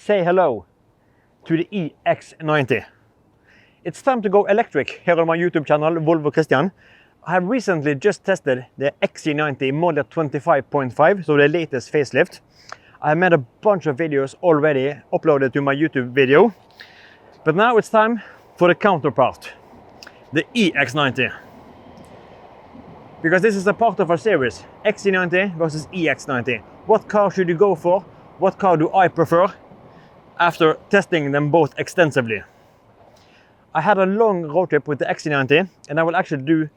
say hello to the EX90. It's time to go electric here on my YouTube channel, Volvo Christian. I have recently just tested the XC90 model 25.5, so the latest facelift. I made a bunch of videos already uploaded to my YouTube video. But now it's time for the counterpart, the EX90. Because this is a part of our series, XC90 versus EX90. What car should you go for? What car do I prefer? After testing them both extensively. I had a long road trip with the XC90 and I will actually do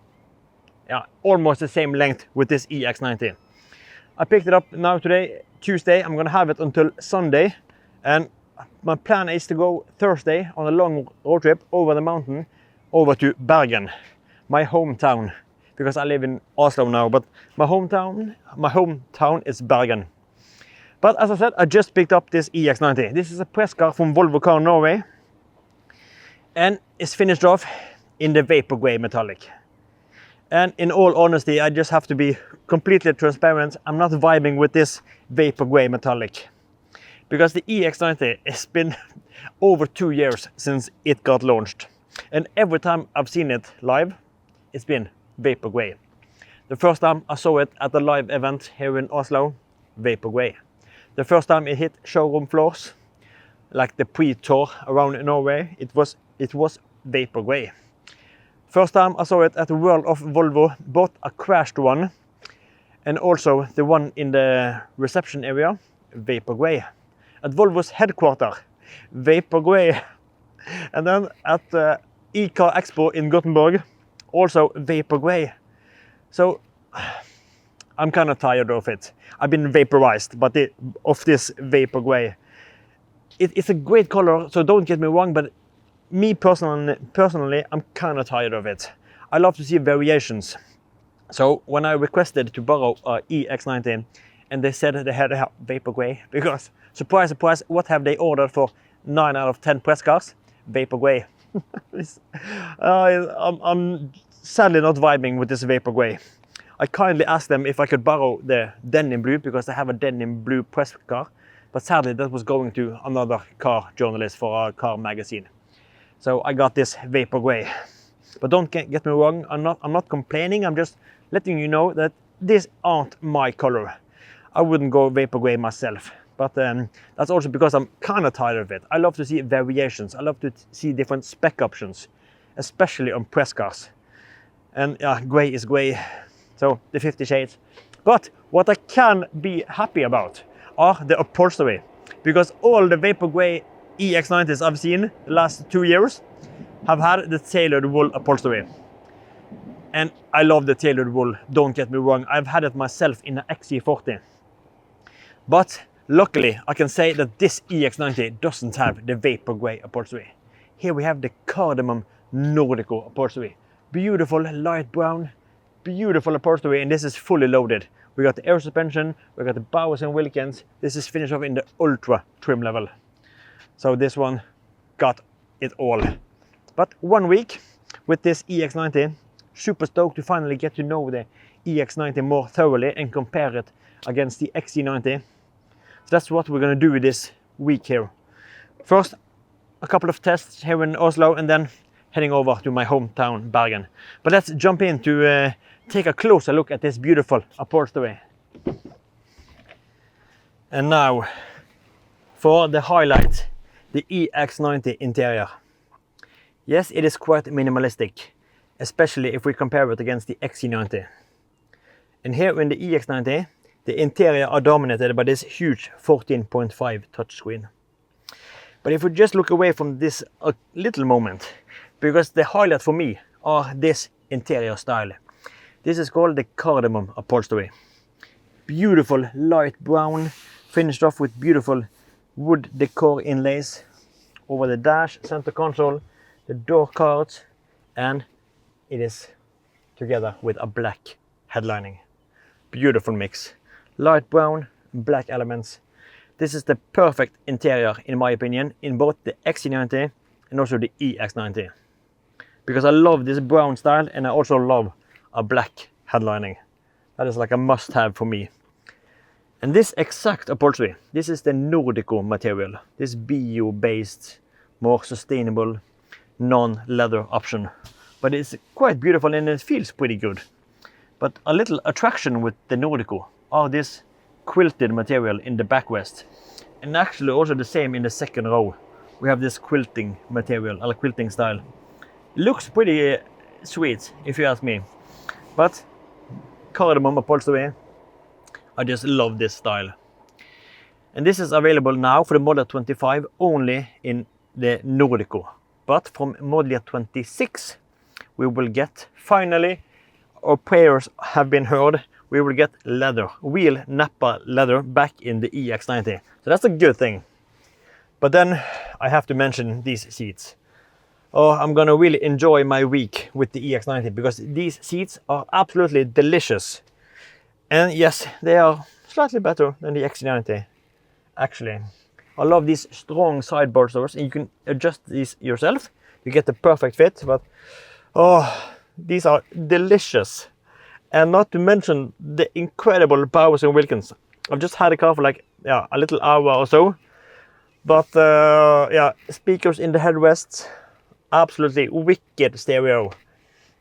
almost the same length with this EX90. I picked it up now today, Tuesday. I'm gonna have it until Sunday, and my plan is to go Thursday on a long road trip over the mountain over to Bergen, my hometown, because I live in Oslo now, but my hometown is Bergen. But as I said, I just picked up this EX90. This is a press car from Volvo Car Norway and it's finished off in the vapor grey metallic. And in all honesty, I just have to be completely transparent. I'm not vibing with this vapor grey metallic because the EX90 has been over 2 years since it got launched. And every time I've seen it live, it's been vapor grey. The first time I saw it at the live event here in Oslo, vapor grey. The first time it hit showroom floors, like the pre-tour around Norway, it was vapor grey. First time I saw it at the World of Volvo, both a crashed one and also the one in the reception area, vapor grey. At Volvo's headquarters, vapor grey. And then at the e-car expo in Gothenburg, also vapor grey. So I'm kind of tired of it. I've been vaporized, but of this vapor grey. It's a great color, so don't get me wrong, but me personally, I'm kind of tired of it. I love to see variations. So when I requested to borrow a EX90, and they said they had a vapor grey, because surprise, surprise, what have they ordered for 9 out of 10 press cars? Vapor grey. I'm sadly not vibing with this vapor grey. I kindly asked them if I could borrow the denim blue because they have a denim blue press car, but sadly that was going to another car journalist for a car magazine. So I got this vapor grey. But don't get me wrong, I'm not complaining, I'm just letting you know that these aren't my color. I wouldn't go vapor grey myself, but that's also because I'm kind of tired of it. I love to see variations, I love to see different spec options, especially on press cars. And grey is grey. So the 50 shades. But what I can be happy about are the upholstery, because all the vapor grey EX90s I've seen the last 2 years have had the tailored wool upholstery. And I love the tailored wool, don't get me wrong. I've had it myself in the XC40. But luckily I can say that this EX90 doesn't have the vapor grey upholstery. Here we have the Cardamom Nordico upholstery. Beautiful light brown. Beautiful upholstery, and this is fully loaded. We got the air suspension, we got the Bowers and Wilkins. This is finished off in the ultra trim level. So this one got it all. But 1 week with this EX90, super stoked to finally get to know the EX90 more thoroughly and compare it against the XC90. So that's what we're gonna do this week here. First, a couple of tests here in Oslo and then heading over to my hometown, Bergen. But let's jump in to take a closer look at this beautiful upholstery. And now for the highlight, the EX90 interior. Yes, it is quite minimalistic, especially if we compare it against the XC90. And here in the EX90, the interior are dominated by this huge 14.5 touchscreen. But if we just look away from this a little moment, because the highlight for me are this interior style. This is called the Cardamom upholstery. Beautiful light brown, finished off with beautiful wood decor inlays over the dash, center console, the door cards, and it is together with a black headlining. Beautiful mix. Light brown, black elements. This is the perfect interior, in my opinion, in both the XC90 and also the EX90. Because I love this brown style and I also love a black headlining. That is like a must-have for me. And this exact upholstery, this is the Nordico material, this bio-based, more sustainable, non-leather option. But it's quite beautiful and it feels pretty good. But a little attraction with the Nordico are this quilted material in the backrest. And actually also the same in the second row. We have this quilting material, or quilting style. It looks pretty sweet, if you ask me. But Cardamom upholstery, I just love this style. And this is available now for the Model 25 only in the Nordico. But from Model Year 26, we will get, finally, our prayers have been heard, we will get leather, real Nappa leather back in the EX90. So that's a good thing. But then I have to mention these seats. Oh, I'm gonna really enjoy my week with the EX90 because these seats are absolutely delicious. And yes, they are slightly better than the XC90, actually. I love these strong side bolsters, and you can adjust these yourself. You get the perfect fit, but oh, these are delicious. And not to mention the incredible Bowers & Wilkins. I've just had a car for like a little hour or so. But yeah, speakers in the headrests, absolutely wicked stereo.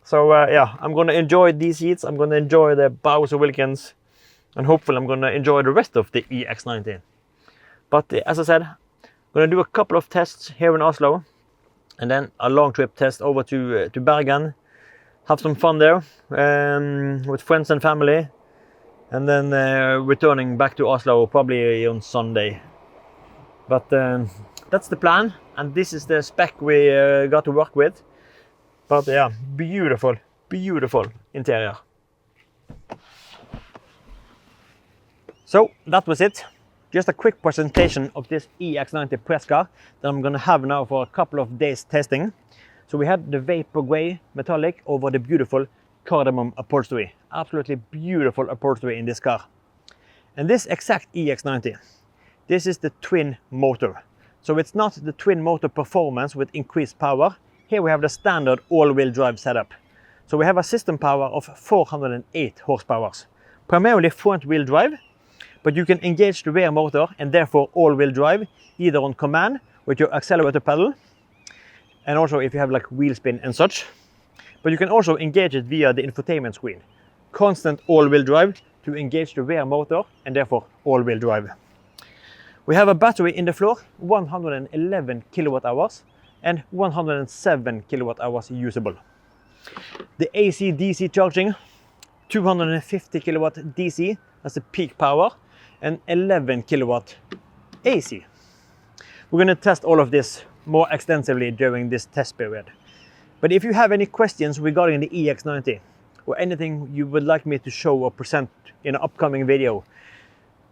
So yeah, I'm gonna enjoy these seats. I'm gonna enjoy the Bowers & Wilkins, and hopefully I'm gonna enjoy the rest of the EX90. But as I said, I'm gonna do a couple of tests here in Oslo, and then a long trip test over to Bergen. Have some fun there with friends and family, and then returning back to Oslo probably on Sunday. But that's the plan, and this is the spec we got to work with. But yeah, beautiful, beautiful interior. So that was it. Just a quick presentation of this EX90 press car that I'm gonna have now for a couple of days testing. So we had the vapor grey metallic over the beautiful Cardamom upholstery. Absolutely beautiful upholstery in this car. And this exact EX90, this is the twin motor. So it's not the twin motor performance with increased power. Here we have the standard all-wheel drive setup. So we have a system power of 408 horsepower. Primarily front-wheel drive, but you can engage the rear motor and therefore all-wheel drive either on command with your accelerator pedal, and also if you have like wheel spin and such. But you can also engage it via the infotainment screen. Constant all-wheel drive to engage the rear motor and therefore all-wheel drive. We have a battery in the floor, 111 kilowatt hours and 107 kilowatt hours usable. The AC-DC charging, 250 kilowatt DC, that's the peak power, and 11 kilowatt AC. We're going to test all of this more extensively during this test period. But if you have any questions regarding the EX90 or anything you would like me to show or present in an upcoming video,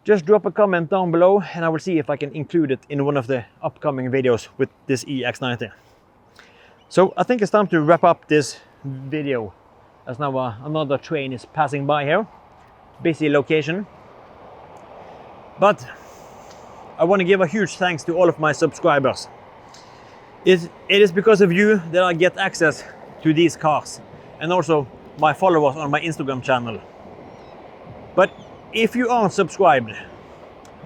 just drop a comment down below and I will see if I can include it in one of the upcoming videos with this EX90. So I think it's time to wrap up this video, as now another train is passing by here. Busy location. But I want to give a huge thanks to all of my subscribers. It is because of you that I get access to these cars, and also my followers on my Instagram channel. But if you aren't subscribed,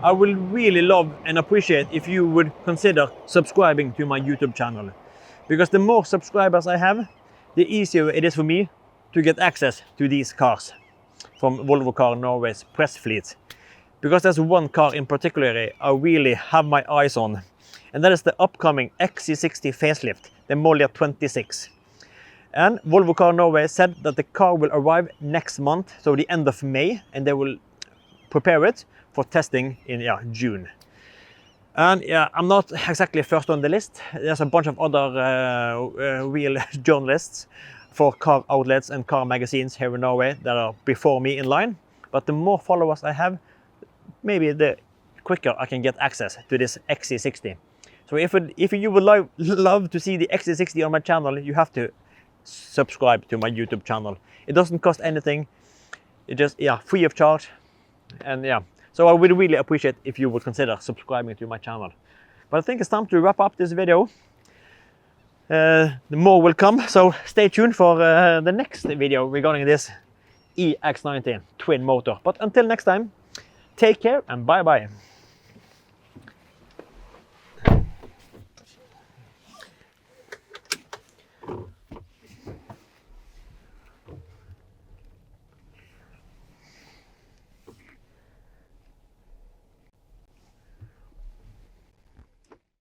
I will really love and appreciate if you would consider subscribing to my YouTube channel. Because the more subscribers I have, the easier it is for me to get access to these cars from Volvo Car Norway's press fleet. Because there's one car in particular I really have my eyes on, and that is the upcoming XC60 facelift, the Model Year 26. And Volvo Car Norway said that the car will arrive next month, so the end of May, and they will prepare it for testing in June. And yeah, I'm not exactly first on the list. There's a bunch of other real journalists for car outlets and car magazines here in Norway that are before me in line. But the more followers I have, maybe the quicker I can get access to this XC60. So if you would love to see the XC60 on my channel, you have to subscribe to my YouTube channel. It doesn't cost anything. It's just free of charge. And yeah, so I would really appreciate if you would consider subscribing to my channel. But I think it's time to wrap up this video. The more will come, so stay tuned for the next video regarding this EX90 twin motor. But until next time, Take care and bye bye.